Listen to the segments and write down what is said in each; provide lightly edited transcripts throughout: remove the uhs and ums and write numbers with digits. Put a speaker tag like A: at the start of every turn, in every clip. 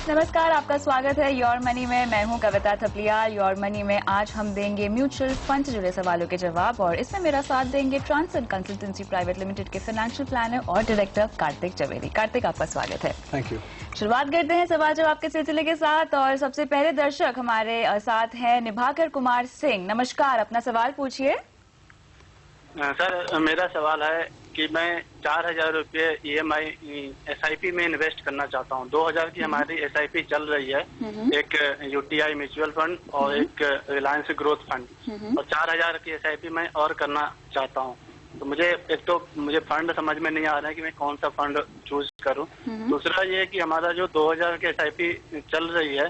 A: नमस्कार, आपका स्वागत है योर मनी में। मैं हूं कविता थपलियाल। योर मनी में आज हम देंगे म्यूचुअल फंड से जुड़े सवालों के जवाब और इसमें मेरा साथ देंगे ट्रांसेंड कंसल्टेंसी प्राइवेट लिमिटेड के फाइनेंशियल प्लानर और डायरेक्टर कार्तिक चवेरी। कार्तिक, आपका स्वागत है।
B: Thank you.
A: शुरुआत करते हैं सवाल जवाब के सिलसिले के साथ और सबसे पहले दर्शक हमारे साथ हैं निभाकर कुमार सिंह। नमस्कार, अपना सवाल पूछिए।
C: सर, मेरा सवाल है कि मैं 4,000 रुपये EMI SIP में इन्वेस्ट करना चाहता हूँ। 2,000 की हमारी SIP चल रही है, एक UTI म्यूचुअल फंड और एक रिलायंस ग्रोथ फंड, और 4,000 की SIP मैं और करना चाहता हूँ। तो मुझे फंड समझ में नहीं आ रहा है कि मैं कौन सा फंड चूज करूं। दूसरा ये कि हमारा जो 2,000 के SIP चल रही है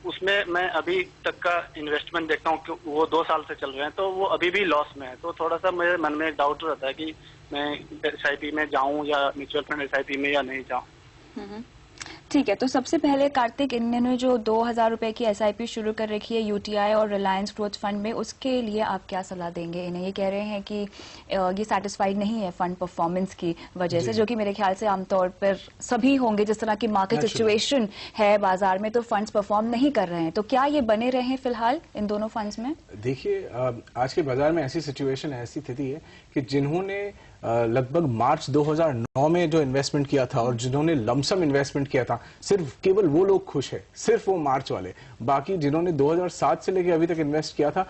C: उसमें मैं अभी तक का इन्वेस्टमेंट देखता हूँ कि वो 2 साल से चल रहे हैं, तो वो अभी भी लॉस में है। तो थोड़ा सा मेरे मन में एक डाउट रहता है कि मैं SIP में जाऊं या म्यूचुअल फंड SIP में या नहीं जाऊं।
A: ठीक है, तो सबसे पहले कार्तिक, इन्होंने जो 2,000 रुपए की SIP शुरू कर रखी है UTI और रिलायंस ग्रोथ फंड में, उसके लिए आप क्या सलाह देंगे इन्हें? ये कह रहे हैं कि ये सेटिस्फाइड नहीं है फंड परफॉर्मेंस की वजह से, जो कि मेरे ख्याल से आमतौर पर सभी होंगे। जिस तरह की मार्केट सिचुएशन है बाजार में, तो फंड्स परफॉर्म नहीं कर रहे हैं। तो क्या ये बने रहे फिलहाल इन दोनों फंड्स में?
B: देखिए, आज के बाजार में ऐसी सिचुएशन है, ऐसी स्थिति है कि जिन्होंने लगभग मार्च 2009 में जो इन्वेस्टमेंट किया था और जिन्होंने लमसम इन्वेस्टमेंट किया था, सिर्फ केवल वो लोग खुश है, सिर्फ वो मार्च वाले। बाकी जिन्होंने 2007 से लेकर अभी तक इन्वेस्ट किया था,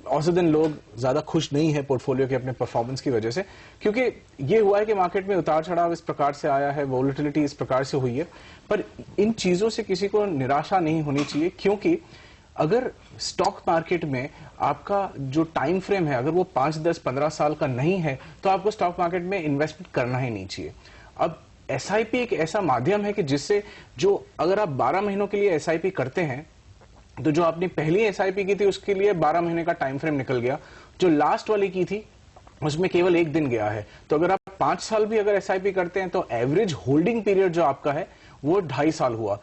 B: औसतन लोग ज्यादा खुश नहीं है पोर्टफोलियो के अपने परफॉर्मेंस की वजह से, क्योंकि ये हुआ है कि मार्केट में उतार चढ़ाव इस प्रकार से आया है, वोलेटिलिटी इस प्रकार से हुई है। पर इन चीजों से किसी को निराशा नहीं होनी चाहिए, क्योंकि अगर स्टॉक मार्केट में आपका जो टाइम फ्रेम है, अगर वो 5, 10, 15 साल का नहीं है, तो आपको स्टॉक मार्केट में इन्वेस्टमेंट करना ही नहीं चाहिए। अब SIP एक ऐसा माध्यम है कि जिससे अगर आप 12 महीनों के लिए SIP करते हैं, तो जो आपने पहली SIP की थी उसके लिए 12 महीने का टाइम फ्रेम निकल गया। जो लास्ट वाली की थी उसमें केवल 1 दिन गया है। तो अगर आप 5 साल भी अगर SIP करते हैं, तो एवरेज होल्डिंग पीरियड जो आपका है वो 2.5 साल हुआ।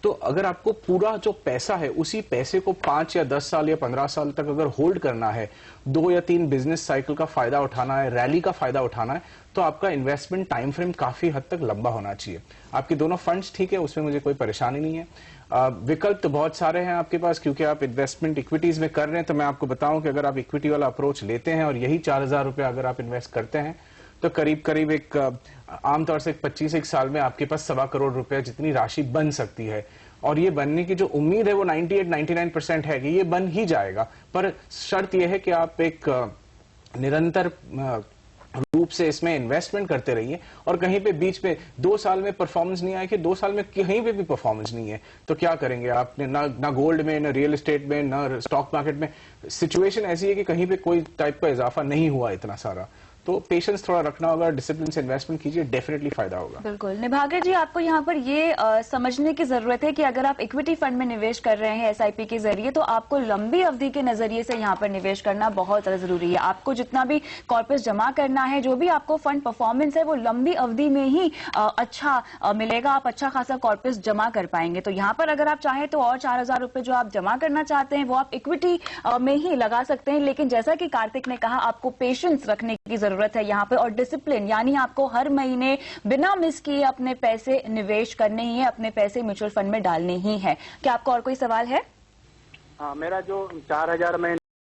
B: तो अगर आपको पूरा जो पैसा है, उसी पैसे को 5 या 10 साल या 15 साल तक अगर होल्ड करना है, 2 या 3 बिजनेस साइकिल का फायदा उठाना है, रैली का फायदा उठाना है, तो आपका इन्वेस्टमेंट टाइम फ्रेम काफी हद तक लंबा होना चाहिए। आपके दोनों फंड्स ठीक है, उसमें मुझे कोई परेशानी नहीं है। विकल्प तो बहुत सारे हैं आपके पास, क्योंकि आप इन्वेस्टमेंट इक्विटीज में कर रहे हैं। तो मैं आपको बताऊं कि अगर आप इक्विटी वाला अप्रोच लेते हैं और यही 4,000 रुपये अगर आप इन्वेस्ट करते हैं, तो करीब करीब आमतौर से 25 साल में आपके पास 1.25 करोड़ रुपए जितनी राशि बन सकती है। और ये बनने की जो उम्मीद है वो 98-99% है कि ये बन ही जाएगा। पर शर्त यह है कि आप एक निरंतर रूप से इसमें इन्वेस्टमेंट करते रहिए, और कहीं पे बीच में 2 साल में परफॉर्मेंस नहीं आए कि 2 साल में कहीं पे भी परफॉर्मेंस नहीं है, तो क्या करेंगे? आपने ना गोल्ड में, ना रियल एस्टेट में, ना स्टॉक मार्केट में सिचुएशन ऐसी है कि कहीं पे कोई टाइप का इजाफा नहीं हुआ इतना सारा। तो पेशेंस थोड़ा रखना होगा, डिसिप्लिन से इन्वेस्टमेंट कीजिए, डेफिनेटली फायदा होगा।
A: बिल्कुल। निभाकर जी, आपको यहाँ पर ये समझने की जरूरत है कि अगर आप इक्विटी फंड में निवेश कर रहे हैं SIP के जरिए, तो आपको लंबी अवधि के नजरिए से यहाँ पर निवेश करना बहुत ज्यादा जरूरी है। आपको जितना भी कॉर्पस जमा करना है, जो भी आपको फंड परफॉर्मेंस है, वो लंबी अवधि में ही अच्छा मिलेगा। आप अच्छा खासा कॉर्पस जमा कर पाएंगे। तो यहाँ पर अगर आप चाहें तो और 4,000 रुपए जो आप जमा करना चाहते हैं, वो आप इक्विटी में ही लगा सकते हैं। लेकिन जैसा कि कार्तिक ने कहा, आपको पेशेंस रखने की जरूरत है यहाँ पे, और डिसिप्लिन, यानी आपको हर महीने बिना मिस किए अपने पैसे निवेश करने ही है, अपने पैसे म्यूचुअल फंड में डालने ही है। क्या आपको और कोई सवाल है?
C: हाँ, मेरा जो 4,000 मैं